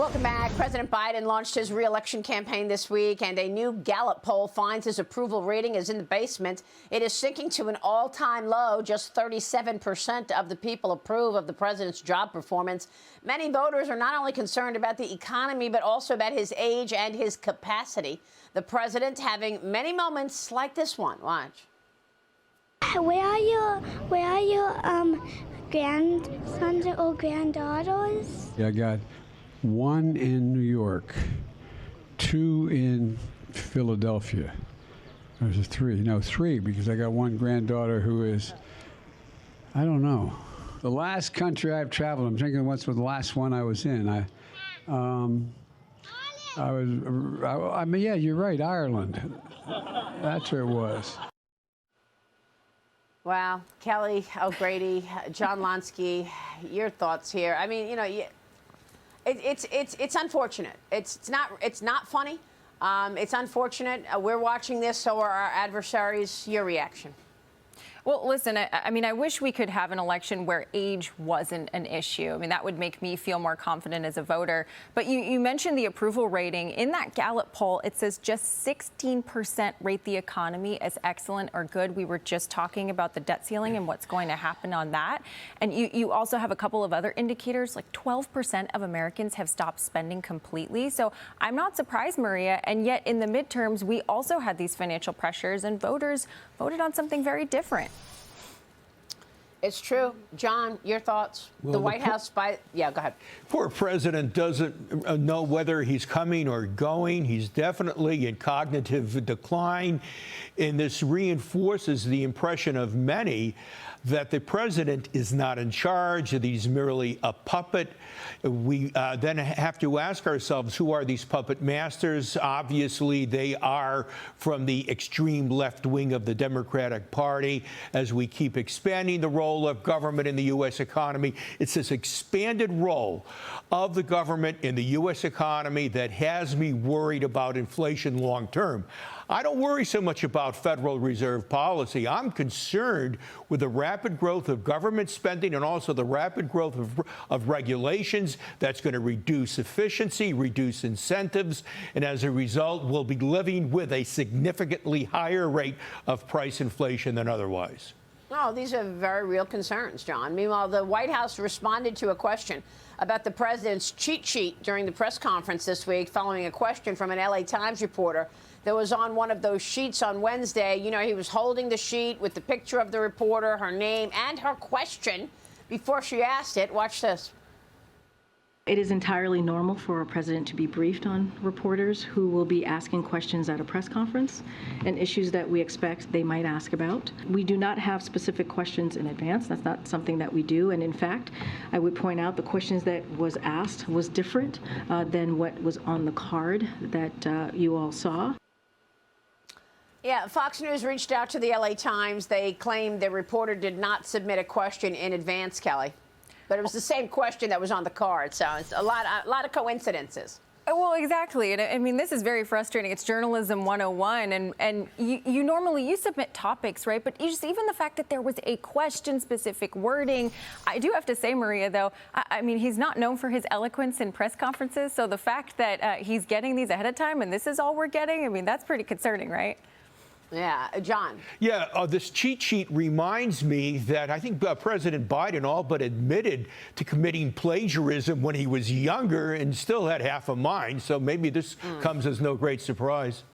Welcome back. President Biden launched his re-election campaign this week, and a new Gallup poll finds his approval rating is in the basement. It is sinking to an all-time low. Just 37% of the people approve of the president's job performance. Many voters are not only concerned about the economy, but also about his age and his capacity. The president having many moments like this one. Watch. Where are your grandsons or granddaughters? I got one in New York, two in Philadelphia. There's three, because I got one granddaughter who is, I don't know. The last country I've traveled, I'm thinking what's the last one I was in. Yeah, you're right, Ireland. That's where it was. Wow. Kelly O'Grady, John Lonski, your thoughts here. I mean, you know, it's unfortunate. It's not funny. It's unfortunate. We're watching this, so are our adversaries. Your reaction? Well, listen, I mean, I wish we could have an election where age wasn't an issue. I mean, that would make me feel more confident as a voter. But you mentioned the approval rating. In that Gallup poll, it says just 16% rate the economy as excellent or good. We were just talking about the debt ceiling and what's going to happen on that. And you also have a couple of other indicators, like 12% of Americans have stopped spending completely. So I'm not surprised, Maria. And yet in the midterms, we also had these financial pressures, and voters voted on something very different. It's true. John, your thoughts? Well, the White House yeah, go ahead. Poor president doesn't know whether he's coming or going. He's definitely in cognitive decline. And this reinforces the impression of many that the president is not in charge, that he's merely a puppet. We then have to ask ourselves, who are these puppet masters? Obviously, they are from the extreme left wing of the Democratic Party. As we keep expanding the role of government in the U.S. economy, it's this expanded role of the government in the U.S. economy that has me worried about inflation long term. I don't worry so much about Federal Reserve policy. I'm concerned with the rapid growth of government spending and also the rapid growth of regulations that's going to reduce efficiency, reduce incentives, and as a result, we'll be living with a significantly higher rate of price inflation than otherwise. No, these are very real concerns, John. Meanwhile, the White House responded to a question about the president's cheat sheet during the press conference this week following a question from an LA Times reporter that was on one of those sheets on Wednesday. You know, he was holding the sheet with the picture of the reporter, her name, and her question before she asked it. Watch this. It is entirely normal for a president to be briefed on reporters who will be asking questions at a press conference and issues that we expect they might ask about. We do not have specific questions in advance. That's not something that we do. And in fact, I would point out the questions that was asked was different than what was on the card that you all saw. Yeah, Fox News reached out to the LA Times. They claimed the reporter did not submit a question in advance, Kelly. But it was the same question that was on the card, so it's a lot of coincidences. Well, exactly. And I mean, this is very frustrating. It's journalism 101. And you normally submit topics, right? But even the fact that there was a question-specific wording. I do have to say, Maria, though, I mean, he's not known for his eloquence in press conferences. So the fact that he's getting these ahead of time and this is all we're getting, I mean, that's pretty concerning, right? Yeah, John. Yeah, this cheat sheet reminds me that I think President Biden all but admitted to committing plagiarism when he was younger and still had half a mind. So maybe this comes as no great surprise.